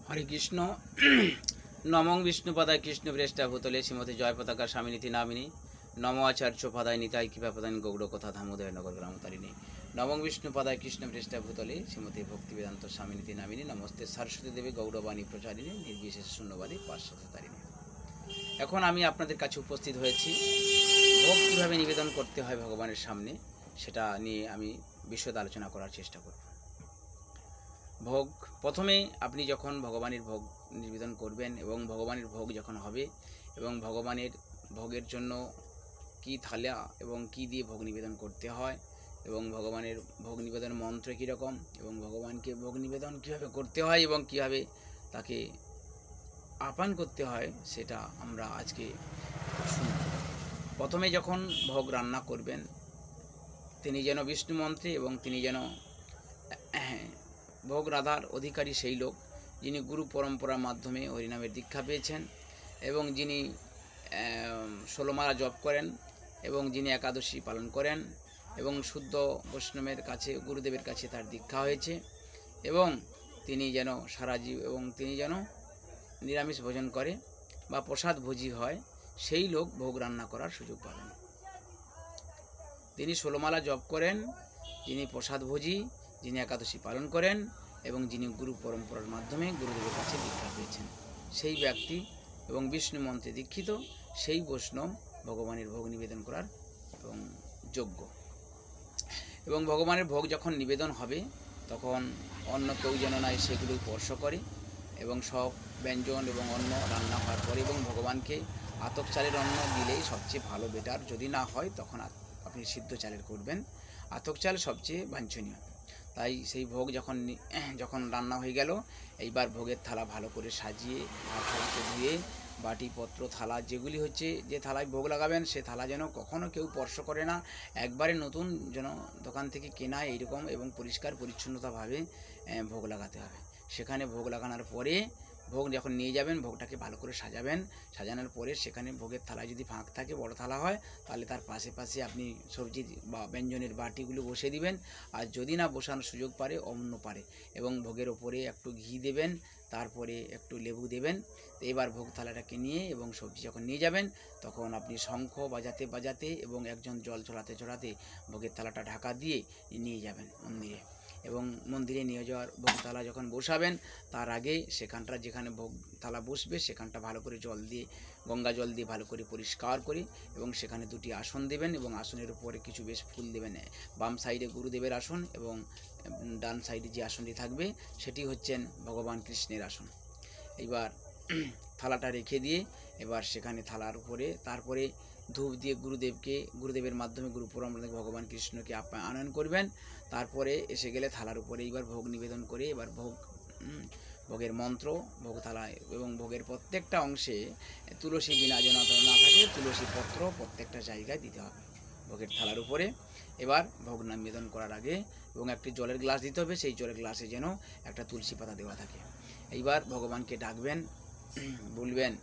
হরে কৃষ্ণ। নমং বিষ্ণুপদায় কৃষ্ণপ্রেষ্টা ভূতলে শ্রীমতী জয় পতাকা স্বামিনীতি নামিনী নম আচার্য পদায় নিতাই কৃপা প্রদান গৌড় কথা ধামোদয় নগর গ্রামতারিণী নমং বিষ্ণুপদায় কৃষ্ণপ্রেষ্টা ভূতলে শ্রীমতী ভক্তিবেদান্ত স্বামিনীতি নামিনী নমস্তে সরস্বতী দেবী গৌরবাণী প্রচারিণী নির্বিশেষ শূন্যবাদী পার্শ্বতারিণী। এখন আমি আপনাদের কাছে উপস্থিত হয়েছি ভোগ কীভাবে নিবেদন করতে হয় ভগবানের সামনে, সেটা নিয়ে আমি বিশদ আলোচনা করার চেষ্টা করব। ভোগ প্রথমে আপনি যখন ভগবানের ভোগ নিবেদন করবেন এবং ভগবানের ভোগ যখন হবে এবং ভগবানের ভোগের জন্য কি থালা এবং কি দিয়ে ভোগ নিবেদন করতে হয় এবং ভগবানের ভোগ নিবেদন মন্ত্র কীরকম এবং ভগবানকে ভোগ নিবেদন কীভাবে করতে হয় এবং কীভাবে তাকে আহ্বান করতে হয় সেটা আমরা আজকে শুনব। প্রথমে যখন ভোগ রান্না করবেন তিনি যেন বিষ্ণু মন্ত্রে এবং তিনি যেন ভোগ রাধার অধিকারী সেই লোক যিনি গুরু পরম্পরার মাধ্যমে হরিনামের দীক্ষা পেয়েছেন এবং যিনি 16 মালা জপ করেন এবং যিনি একাদশী পালন করেন এবং শুদ্ধ বৈষ্ণবের কাছে গুরুদেবের কাছে তার দীক্ষা হয়েছে এবং তিনি যেন সারা জীব এবং তিনি যেন নিরামিষ ভোজন করে বা প্রসাদ ভোজি হয়, সেই লোক ভোগ রান্না করার সুযোগ পাবেন। তিনি 16 মালা জপ করেন, যিনি প্রসাদ ভোজি, যিনি একাদশী পালন করেন এবং যিনি গুরু পরম্পরার মাধ্যমে গুরুদেবের কাছে দীক্ষা পেয়েছেন, সেই ব্যক্তি এবং বিষ্ণু মন্ত্রে দীক্ষিত সেই বৈষ্ণব ভগবানের ভোগ নিবেদন করার এবং যোগ্য। এবং ভগবানের ভোগ যখন নিবেদন হবে তখন অন্য কেউ যেন নাই সেগুলো স্পর্শ করে এবং সব ব্যঞ্জন এবং অন্ন রান্না হওয়ার পরে এবং ভগবানকে আতপ চালের অন্ন দিলেই সবচেয়ে ভালো, বেটার। যদি না হয় তখন আপনি সিদ্ধ চালের করবেন, আতপ চাল সবচেয়ে বাঞ্ছনীয়। তাই সেই ভোগ যখন রান্না হয়ে গেল, এইবার ভোগের থালা ভালো করে সাজিয়ে আর থালাকে ধুয়ে বাটিপত্র থালা যেগুলি হচ্ছে যে থালায় ভোগ লাগাবেন সে থালা যেন কখনও কেউ স্পর্শ করে না, একবারে নতুন যেন দোকান থেকে কেনা এইরকম এবং পরিষ্কার পরিচ্ছন্নতাভাবে ভোগ লাগাতে হবে। সেখানে ভোগ লাগানোর পরে ভোগ যখন নিয়ে যাবেন ভোগটাকে ভালো করে সাজাবেন, সাজানোর পরে সেখানে ভোগের থালায় যদি ফাঁক থাকে, বড় থালা হয়, তাহলে তার পাশে পাশে আপনি সবজি বা ব্যঞ্জনের বাটিগুলো বসিয়ে দিবেন। আর যদি না বসানোর সুযোগ পারে অন্য পারে এবং ভোগের ওপরে একটু ঘি দেবেন, তারপরে একটু লেবু দেবেন। তো এবার ভোগ থালাটাকে নিয়ে এবং সবজি যখন নিয়ে যাবেন তখন আপনি শঙ্খ বাজাতে বাজাতে এবং একজন জল ছড়াতে ছড়াতে ভোগের থালাটা ঢাকা দিয়ে নিয়ে যাবেন মন্দিরে। এবং মন্দিরে নিয়ে যাওয়ার ভোগ থালা যখন বসাবেন তার আগে সেখানটা যেখানে ভোগ থালা বসবে সেখানটা ভালো করে জল দিয়ে, গঙ্গা জল দিয়ে ভালো করে পরিষ্কার করে এবং সেখানে 2টি আসন দেবেন এবং আসনের উপরে কিছু বেশ ফুল দেবেন। বাম সাইডে গুরুদেবের আসন এবং ডান সাইডে যে আসনটি থাকবে সেটি হচ্ছেন ভগবান কৃষ্ণের আসন। এইবার থালাটা রেখে দিয়ে এবার সেখানে থালার উপরে তারপরে ধূপ দিয়ে গুরুদেবের মাধ্যমে গুরু পরম্পরা ভগবান কৃষ্ণকে আনয়ন করবেন। তারপরে এসে গেলে থালার উপরে এইবার ভোগ নিবেদন করে এবার ভোগের মন্ত্র ভোগ থালায় এবং ভোগের প্রত্যেকটা অংশে তুলসী বিনা যেন না থাকে তুলসী পত্র প্রত্যেকটা জায়গায় দিতে হবে ভোগের থালার উপরে। এবার ভোগ নিবেদন করার আগে এবং একটি জলের গ্লাস দিতে হবে, সেই জলের গ্লাসে যেন একটা তুলসী পাতা দেওয়া থাকে। এইবার ভগবানকে ডাকবেন, বলবেন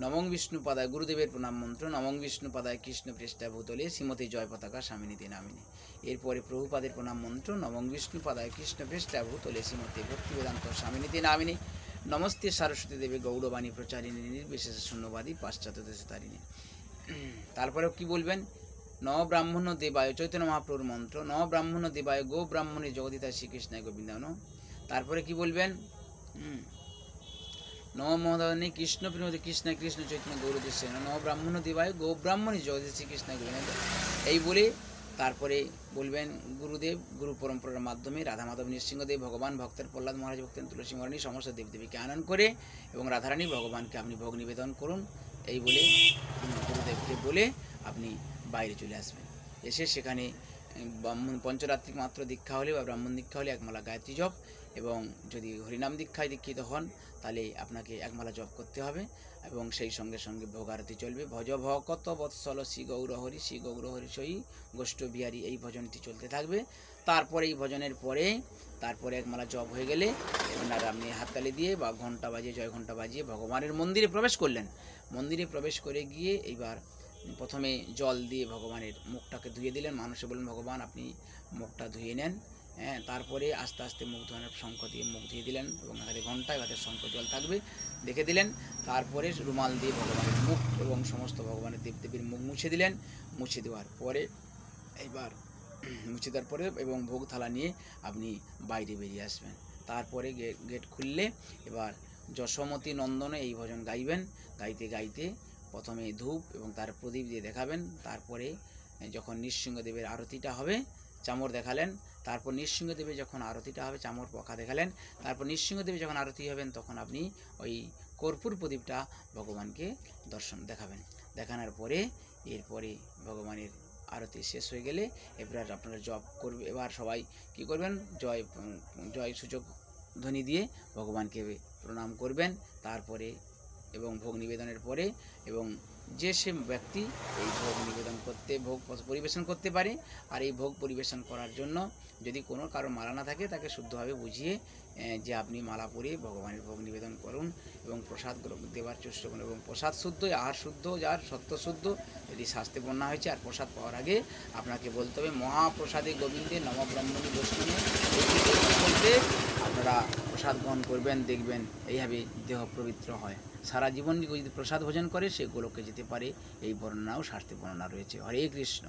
নমং বিষ্ণুপদায়, গুরুদেবের প্রণাম মন্ত্র, নমং বিষ্ণুপদায় কৃষ্ণপ্রেষ্টা ভূতলে শ্রীমতী জয় পতাকা স্বামিনীতি নামিনী। এরপরে প্রভুপাদের প্রণাম মন্ত্র, নমং বিষ্ণুপদায় কৃষ্ণপ্রেষ্টা ভূতলে শ্রীমতী ভক্তিবেদান্ত স্বামিনীতি নামিনী নমস্তে সরস্বতী দেবী গৌরবাণী প্রচারিণী নির্বিশেষ শূন্যবাদী পাশ্চাত্য দেশতারিণী। তারপরে কি বলবেন, নব ব্রাহ্মণ দেবায়, চৈতন্য মহাপ্রভুর মন্ত্র, নব ব্রাহ্মণ দেবায় গো ব্রাহ্মণী জগদিতা শ্রীকৃষ্ণায় গোবিন্দান। তারপরে কি বলবেন, নম মহাদানী কৃষ্ণ প্রেমী কৃষ্ণ কৃষ্ণ চৈতন্য গৌরদেশ নব ব্রাহ্মণ দেবায় গো ব্রাহ্মণী জগদীশ শ্রীকৃষ্ণ গোবিন্দ। এই বলে তারপরে বলবেন গুরুদেব গুরু পরম্পরার মাধ্যমে রাধা মাধব নৃসিংহদেব ভগবান ভক্তের প্রহ্লাদ মহারাজ ভক্তেন তুলসী মহারানী সমস্ত দেবদেবীকে আনয়ন করে এবং রাধারানী ভগবানকে আপনি ভোগ নিবেদন করুন, এই বলে গুরুদেবকে বলে আপনি বাইরে চলে আসবেন। এসে সেখানে ব্রাহ্মণ পঞ্চরাত্রিক মাত্র দীক্ষা হলে বা ব্রাহ্মণ দীক্ষা হলে 1 মালা গায়ত্রী জপ এবং যদি হরিনাম দীক্ষায় দীক্ষিত হন তাহলে আপনাকে 1 মালা জপ করতে হবে এবং সেই সঙ্গে সঙ্গে ভোগ আরতি চলবে। ভজ ভকত বৎসল শ্রী গৌরহরি শ্রী গৌরহরি সই গোষ্ঠ বিহারী, এই ভজনটি চলতে থাকবে। তারপরে এই ভজনের পরে তারপরে 1 মালা জপ হয়ে গেলে এবার আপনি হাততালি দিয়ে বা ঘণ্টা বাজিয়ে জয় ঘণ্টা বাজিয়ে ভগবানের মন্দিরে প্রবেশ করলেন। মন্দিরে প্রবেশ করে গিয়ে এইবার প্রথমে জল দিয়ে ভগবানের মুখটাকে ধুয়ে দিলেন। মানুষে বললেন ভগবান আপনি মুখটা ধুয়ে নেন হ্যাঁ, তারপরে আস্তে আস্তে মুখ ধোয়ানোর শঙ্খ দিয়ে মুখ ধুয়ে দিলেন এবং হাতে ঘন্টায় হাতে শঙ্খ জল থাকবে দেখে দিলেন। তারপরে রুমাল দিয়ে ভগবানের মুখ এবং সমস্ত ভগবানের দেবদেবীর মুখ মুছে দিলেন। মুছে দেওয়ার পরে এইবার মুছে দেওয়ার পরে এবং ভোগ থালা নিয়ে আপনি বাইরে বেরিয়ে আসবেন। তারপরে গেট খুললে এবার যশোমতী নন্দনে এই ভজন গাইবেন। গাইতে গাইতে প্রথমে ধূপ এবং তার প্রদীপ দিয়ে দেখাবেন। তারপরে যখন নৃসিংহদেবের আরতিটা হবে চামর দেখালেন। তারপর নৃসিংহদেবের যখন আরতিটা হবে চামর পখা দেখালেন। তারপর নৃসিংহদেবের যখন আরতি হবেন তখন আপনি ওই কর্পূর প্রদীপটা ভগবানকে দেখাবেন। দেখানোর পরে এরপরে ভগবানের আরতি শেষ হয়ে গেলে এবার আপনারা জপ করবে। এবার সবাই কি করবেন, জয় সূচক ধ্বনি দিয়ে ভগবানকে প্রণাম করবেন। তারপরে এবং ভোগ নিবেদনের পরে এবং যে সে ব্যক্তি এই ভোগ নিবেদন করতে ভোগ পরিবেশন করতে পারে। আর এই ভোগ পরিবেশন করার জন্য যদি কোনো কারো মালা না থাকে তাকে শুদ্ধভাবে বুঝিয়ে যে আপনি মালা পরে ভগবানের ভোগ নিবেদন করুন এবং প্রসাদ দেওয়ার চেষ্টা করুন। এবং প্রসাদ শুদ্ধ, আহার শুদ্ধ, যার সত্য শুদ্ধ, যদি শাস্ত্রে বর্ণনা হয়েছে। আর প্রসাদ পাওয়ার আগে আপনাকে বলতে হবে মহাপ্রসাদে গোবিন্দে নম ব্রহ্মণী বৈষ্ণবে বলতে আপনারা প্রসাদ গ্রহণ করবেন। দেখবেন এইভাবে দেহ পবিত্র হয়। সারা জীবন যদি প্রসাদ ভোজন করে সে গোলকে যেতে পারে। এই বর্ণনাও শাস্ত্রে বর্ণনা রয়েছে। হরে কৃষ্ণ।